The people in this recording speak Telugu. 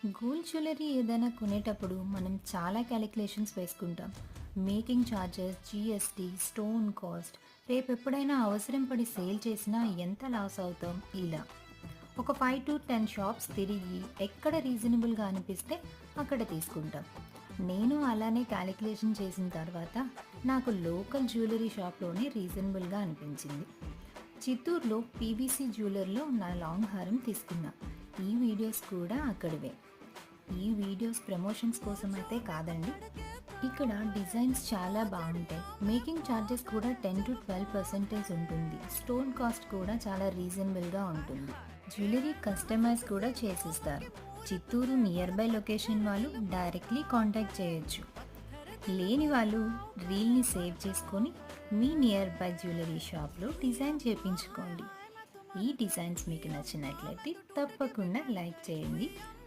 గోల్డ్ జ్యువెలరీ ఏదైనా కొనేటప్పుడు మనం చాలా క్యాలిక్యులేషన్స్ వేసుకుంటాం. Making charges, GST, stone cost, రేపు ఎప్పుడైనా అవసరం పడి సేల్ చేసినా ఎంత లాస్ అవుతాం ఇలా. ఒక 5 to 10 షాప్స్ తిరిగి ఎక్కడ రీజనబుల్గా అనిపిస్తే అక్కడ తీసుకుంటాం. నేను అలానే క్యాలిక్యులేషన్ చేసిన తర్వాత నాకు లోకల్ జ్యువెలరీ షాప్లోనే రీజనబుల్గా అనిపించింది. చిత్తూరులో పీవీసీ జ్యువెలర్లో నా లాంగ్ హారం తీసుకున్నా. ఈ వీడియోస్ కూడా అక్కడివే. ఈ వీడియోస్ ప్రమోషన్స్ కోసం అయితే కాదండి. ఇక్కడ డిజైన్స్ చాలా బాగుంటాయి. మేకింగ్ ఛార్జెస్ కూడా 10 to 12% ఉంటుంది. స్టోన్ కాస్ట్ కూడా చాలా రీజనబుల్గా ఉంటుంది. జ్యువెలరీ కస్టమైజ్ కూడా చేసిస్తారు. చిత్తూరు నియర్ బై లొకేషన్ వాళ్ళు డైరెక్ట్లీ కాంటాక్ట్ చేయొచ్చు. లేని వాళ్ళు రీల్ని సేవ్ చేసుకొని మీ నియర్ బై జ్యువెలరీ షాప్లో డిజైన్ చేయించుకోండి. ఈ డిజైన్స్ మీకు నచ్చినట్లయితే తప్పకుండా లైక్ చేయండి.